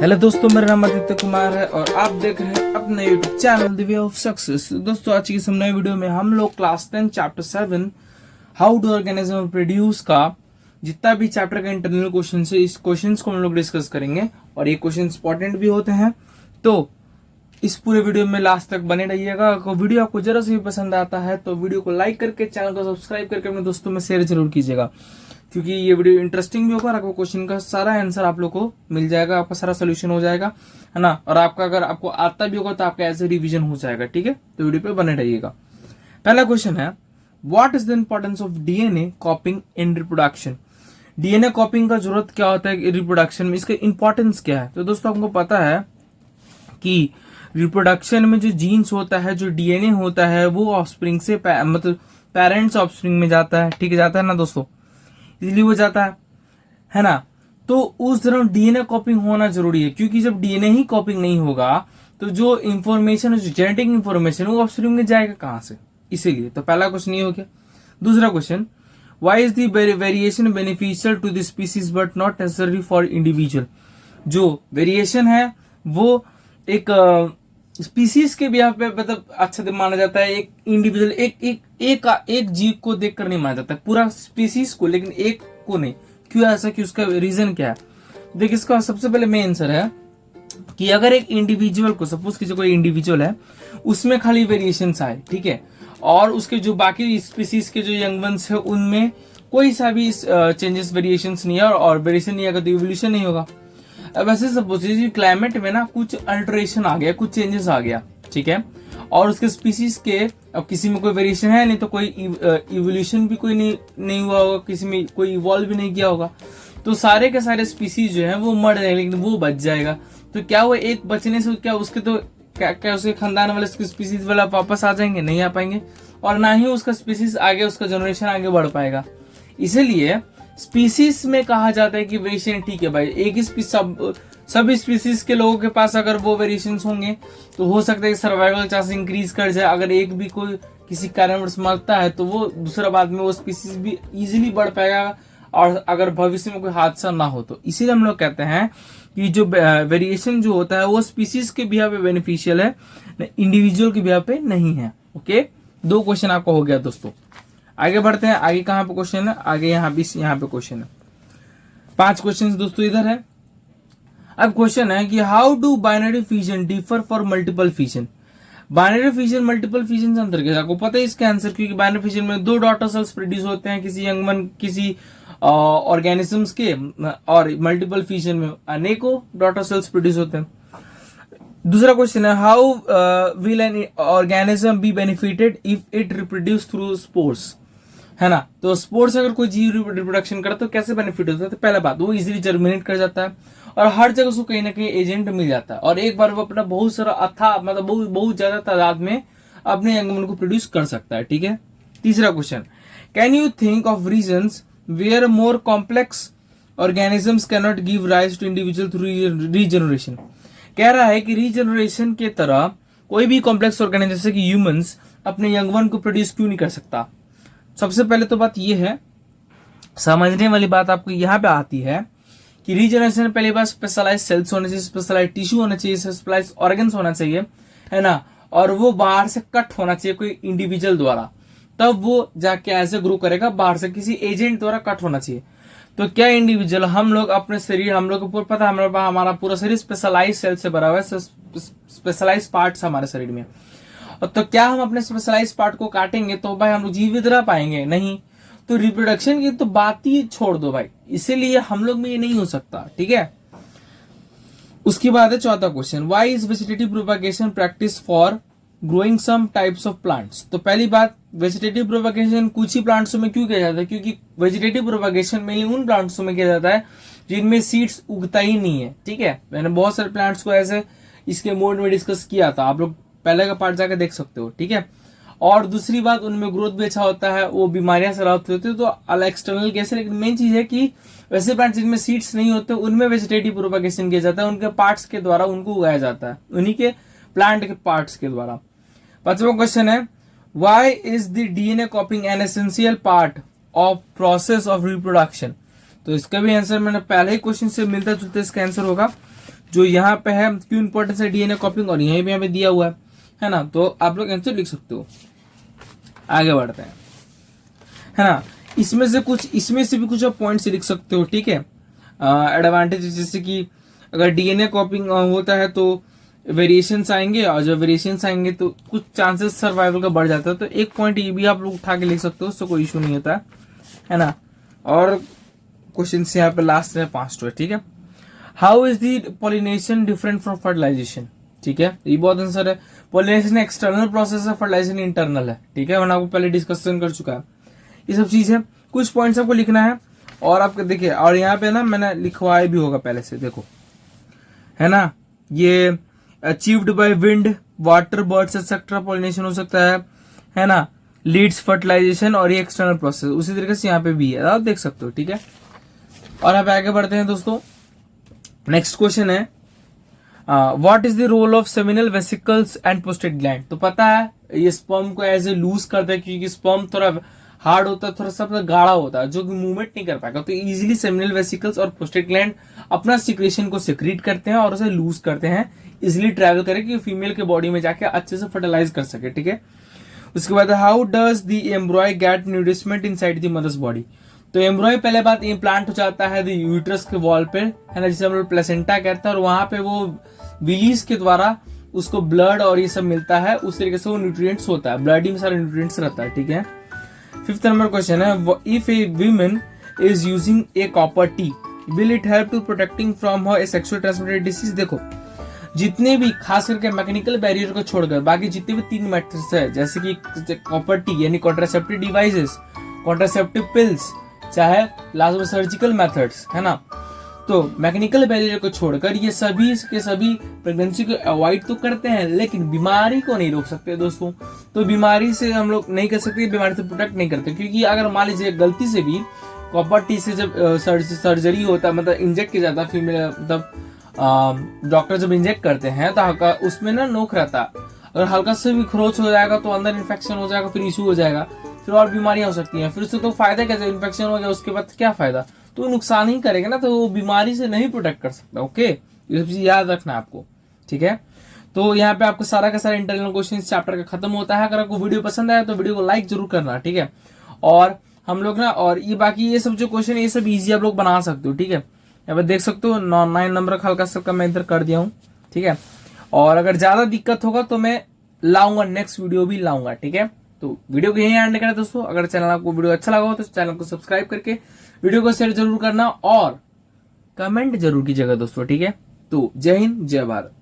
Hello दोस्तों, मेरा नाम आदित्य कुमार है और आप देख रहे हैं अपने YouTube channel the way of success. दोस्तों, आज की इस नए वीडियो में हम लोग class 10 chapter 7 how do organism produce का जितना भी चैप्टर का इंटरनल क्वेश्चन है, इस क्वेश्चन को हम लोग डिस्कस करेंगे और ये क्वेश्चन इंपॉर्टेंट भी होते हैं। तो इस पूरे वीडियो में लास्ट तक बने रहिएगा। अगर वीडियो आपको जरा से भी पसंद आता है तो वीडियो को लाइक करके चैनल को सब्सक्राइब करके अपने दोस्तों में शेयर जरूर कीजिएगा, क्योंकि ये वीडियो इंटरेस्टिंग भी होगा और आपको क्वेश्चन का सारा आंसर आप लोग को मिल जाएगा, आपका सारा सोल्यूशन हो जाएगा, है ना। और आपका अगर आपको आता भी होगा तो आपका ऐसे रिवीजन हो जाएगा। ठीक है, तो वीडियो पे बने रहिएगा। पहला क्वेश्चन है, what is the importance of DNA कॉपिंग in reproduction. DNA कॉपिंग का जरूरत क्या होता है रिप्रोडक्शन में, इसका इंपॉर्टेंस क्या है। तो दोस्तों, आपको पता है कि रिप्रोडक्शन में जो जीन्स होता है, जो डीएनए होता है, वो ऑफस्प्रिंग से मतलब पेरेंट्स ऑफस्प्रिंग में जाता है। ठीक है, जाता है ना दोस्तों, इसलिए वो जाता है ना। तो उस दौरान डीएनए कॉपिंग होना जरूरी है, क्योंकि जब डीएनए ही कॉपिंग नहीं होगा तो जो इंफॉर्मेशन, जो जेनेटिक इंफॉर्मेशन वो ऑफस्प्रिंग में जाएगा कहां से। इसीलिए तो पहला क्वेश्चन ये हो गया। दूसरा question, why is the variation beneficial to the species but not necessary for individual. जो वेरिएशन है वो एक स्पीसीज के भी पे मतलब अच्छा माना जाता है, एक इंडिविजुअल एक जीव को देखकर नहीं माना जाता, पूरा स्पीसीज को, लेकिन एक को नहीं। क्यों ऐसा, कि उसका रीजन क्या है। देखिए, इसका सबसे पहले मेन आंसर है कि अगर एक इंडिविजुअल को, सपोज कीजिए कोई इंडिविजुअल है, उसमें खाली वेरिएशंस आए, ठीक है, और उसके जो बाकी स्पीसीज के जो यंग वंस है उनमें कोई सा भी चेंजेस वेरिएशंस नहीं है और वेरिएशन नहीं आएगा तो इवोल्यूशन नहीं होगा। अब ऐसे सपोज क्लाइमेट में ना कुछ अल्टरेशन आ गया, कुछ चेंजेस आ गया, ठीक है, और उसके स्पीसीज के अब किसी में कोई वेरिएशन है नहीं, तो कोई इवोल्यूशन भी कोई नहीं हुआ होगा, किसी में कोई इवॉल्व भी नहीं किया होगा, तो सारे के सारे स्पीसीज जो है वो मर जाएंगे, लेकिन वो बच जाएगा। तो क्या वो एक बचने से क्या उसके तो क्या उसके खानदान वाले, उसके स्पीसीज वाला वापस आ जाएंगे? नहीं आ पाएंगे, और ना ही उसका स्पीसीज आगे, उसका जनरेशन आगे बढ़ पाएगा। इसीलिए स्पीसीज में कहा जाता है कि वेरिएशन ठीक है भाई, एक ही सभी स्पीसीज के लोगों के पास अगर वो वेरिएशंस होंगे तो हो सकता है कि सर्वाइवल चांस इंक्रीज कर जाए। अगर एक भी कोई किसी कारणवश मरता है तो वो दूसरा बाद में वो स्पीसीज भी इजीली बढ़ पाएगा, और अगर भविष्य में कोई हादसा ना हो तो। इसीलिए हम लोग कहते हैं कि जो वेरिएशन जो होता है वो स्पीसीज के बिहाफ पे बेनिफिशियल है, इंडिविजुअल के बिहाफ पे नहीं है। ओके, 2 क्वेश्चन आपको हो गया दोस्तों। आगे बढ़ते हैं, आगे कहां पे क्वेश्चन है, आगे यहाँ पे क्वेश्चन है। 5 क्वेश्चन दोस्तों इधर है। अब क्वेश्चन है कि how do binary fission differ for multiple fission. Binary fission multiple fission से अंतर क्या, आपको पता है इसका आंसर, क्योंकि बाइनरी फिजन में 2 डॉटर सेल्स प्रोड्यूस होते हैं किसी यंगमन, किसी ऑर्गेनिजम्स के, और मल्टीपल फिजन में अनेकों डॉटर सेल्स प्रोड्यूस होते हैं। दूसरा क्वेश्चन है, how will an organism be benefited if it reproduce through spores, है ना। तो स्पोर्ट्स अगर कोई जीव रिप्रोडक्शन करे तो कैसे बेनिफिट होता है। तो पहला बात, वो इजीली जर्मिनेट कर जाता है और हर जगह उसको कहीं ना कहीं एजेंट मिल जाता है, और एक बार वो अपना बहुत सारा मतलब बहुत ज्यादा तादाद में अपने यंगमन को प्रोड्यूस कर सकता है। ठीक है। तीसरा question, can you think of reasons where more complex organisms can not give rise to individual through regeneration. कह रहा है कि रीजनरेशन के तरह कोई भी कॉम्प्लेक्स ऑर्गेनिज्म जैसे कि ह्यूमंस अपने यंगवन को प्रोड्यूस क्यों नहीं कर सकता। सबसे पहले तो बात यह है, समझने वाली बात आपको यहां पे आती है कि रीजनरेशन में पहली बार स्पेशलाइज सेल्स होने चाहिए, स्पेशलाइज टिश्यू होना चाहिए, स्पेशलाइज ऑर्गन्स होना चाहिए, है ना, और वो बाहर से कट होना चाहिए कोई इंडिविजुअल द्वारा, तब वो जाके ऐसे ग्रो करेगा, बाहर से किसी एजेंट द्वारा कट होना चाहिए। तो क्या इंडिविजुअल, हम लोग अपने शरीर, हम लोग को पता है हमारा पूरा शरीर स्पेशलाइज सेल से भरा हुआ है, स्पेशलाइज पार्ट्स हमारे शरीर में, तो क्या हम अपने स्पेशलाइज पार्ट को काटेंगे तो भाई हम लोग जीवित रह पाएंगे? नहीं। तो रिप्रोडक्शन की तो बात ही छोड़ दो भाई, इसीलिए हम लोग में ये नहीं हो सकता। ठीक है। उसके बाद है चौथा question, why is vegetative propagation practice for growing some types of plants. तो पहली बात, वेजिटेटिव प्रोपगेशन कुछ ही प्लांट्स में क्यों किया जाता है, क्योंकि वेजिटेटिव प्रोपगेशन में उन प्लांट्स में किया जाता है जिनमें सीड्स उगता ही नहीं है। ठीक है, मैंने बहुत सारे प्लांट्स को ऐसे इसके मोड में डिस्कस किया था, आप लोग पहले का पार्ट जाकर देख सकते हो। ठीक है। और दूसरी बात, उनमें ग्रोथ भी अच्छा होता है, वो बीमारियां से राहत होती है, तो एक्सटर्नल कैसे। लेकिन मेन चीज है कि वैसे प्लांट जिनमें सीड्स नहीं होते उनमें वेजिटेटिव प्रोपगेशन किया जाता है, उनके पार्ट्स के द्वारा उनको उगाया जाता है, उन्हीं के प्लांट के पार्ट्स के द्वारा। 5वां क्वेश्चन है, why is the DNA कॉपिंग an essential part of process of reproduction. तो इसका भी आंसर मैंने पहले ही क्वेश्चन से मिलता जुलता इसका आंसर होगा, जो यहाँ पे है क्यों इंपॉर्टेंस है डीएनए कॉपिंग, और यहीं पे यहाँ पे दिया हुआ है ना, तो आप लोग आंसर लिख सकते हो। आगे बढ़ते हैं, है ना। इसमें से भी कुछ आप पॉइंट्स लिख सकते हो, ठीक है। एडवांटेज जैसे कि अगर डीएनए कॉपिंग होता है तो वेरिएशंस आएंगे, और जब वेरिएशंस आएंगे तो कुछ चांसेस सर्वाइवल का बढ़ जाता है। तो एक पॉइंट ये भी आप लोग उठा के लिख सकते हो, उससे कोई इशू नहीं होता है ना। और क्वेश्चन यहाँ पे लास्ट में 5 है, ठीक है। How is the pollination different from fertilization, ठीक है, ये बहुत आंसर है। पॉलिनेशन एक्सटर्नल प्रोसेस है, फर्टिलाइजेशन इंटरनल है, ठीक है, मैंने आपको पहले डिस्कशन कर चुका है। ये सब चीज है, कुछ पॉइंट्स आपको लिखना है। और आपको देखिए, और यहाँ पे ना मैंने लिखवाया भी होगा पहले से, देखो, है ना। ये achieved by wind, water, birds etcetera pollination हो सकता है ना। लीड्स फर्टिलाइजेशन, और ये एक्सटर्नल प्रोसेस उसी तरीके से यहाँ पे भी है, आप देख सकते हो, ठीक है। और अब आगे बढ़ते हैं दोस्तों। नेक्स्ट क्वेश्चन है what is the role of seminal vesicles and prostate gland. तो पता है ये स्पर्म को ऐसे लूज करता है, क्योंकि स्पर्म थोड़ा हार्ड होता है, थोड़ा सा गाढ़ा होता है, जो कि मूवमेंट नहीं कर पाएगा। तो इजीली सेमिनल वेसिकल्स और प्रोस्टेट ग्लैंड अपना सिक्रेशन को सिक्रीट करते हैं और उसे लूज करते हैं, इजिली ट्रैवल करे कि फीमेल के बॉडी में जाके अच्छे से फर्टिलाइज कर सके, ठीक है। उसके बाद how does the embryo get nourishment inside the mother's body. तो एम्ब्रॉय पहले बात इम्प्लांट हो जाता है द यूट्रस के वॉल पे, है ना, जिसे हम लोग प्लेसेंटा कहते हैं, और वहां पे वो विलीज के द्वारा उसको ब्लड और ये सब मिलता है, उस तरीके से वो न्यूट्रिएंट्स होता है, ब्लड में सारे न्यूट्रिएंट्स रहता है, ठीक है। 5th नंबर क्वेश्चन है if a women is using a copper T will it help to protecting from her sexual transmitted disease. देखो, जितने भी खास करके मैकेनिकल बैरियर को छोड़कर बाकी जितने भी 3 मेथड्स है, जैसे कि कॉपर टी यानी कॉन्ट्रासेप्टिव डिवाइसेस, कॉन्ट्रासेप्टिव पिल्स, चाहे लास्ट में सर्जिकल मेथड्स, है ना, तो मैकेनिकल बैरियर को छोड़कर ये सभी के सभी प्रेगनेंसी को अवॉइड तो करते हैं, लेकिन बीमारी को नहीं रोक सकते दोस्तों। तो बीमारी से हम लोग नहीं कर सकते, बीमारी से प्रोटेक्ट नहीं करते, क्योंकि अगर मान लीजिए गलती से भी कॉपर टी से जब सर्जरी होता है, मतलब इंजेक्ट किया जाता है फीमेल, मतलब डॉक्टर जब इंजेक्ट करते हैं तो हल्का उसमें ना नोक रहता है, अगर हल्का से भी खरोच हो जाएगा तो अंदर इन्फेक्शन हो जाएगा, फिर इशू हो जाएगा, फिर और बीमारियां हो सकती हैं। फिर उससे तो फायदा क्या, इन्फेक्शन हो गया उसके बाद क्या फायदा, तो नुकसान ही करेगा ना, तो वो बीमारी से नहीं प्रोटेक्ट कर सकता। ओके, ये सब चीज याद रखना आपको, ठीक है। तो यहाँ पे आपको सारा का सारा इंटरनल क्वेश्चन चैप्टर का खत्म होता है। अगर आपको वीडियो पसंद आया तो वीडियो को लाइक जरूर करना, ठीक है। और हम लोग ना, और ये बाकी ये सब जो क्वेश्चन है ये सब इजी आप लोग बना सकते हो, ठीक है। यहाँ पे देख सकते हो 9 नंबर का हल्का सा मैं इधर कर दिया हूँ, ठीक है। और अगर ज्यादा दिक्कत होगा तो मैं लाऊंगा, नेक्स्ट वीडियो भी लाऊंगा, ठीक है। तो वीडियो को यहीं एंड करना दोस्तों। अगर चैनल आपको वीडियो अच्छा लगा हो तो चैनल को सब्सक्राइब करके वीडियो को शेयर जरूर करना और कमेंट जरूर कीजिएगा दोस्तों, ठीक है। तो जय हिंद, जय भारत।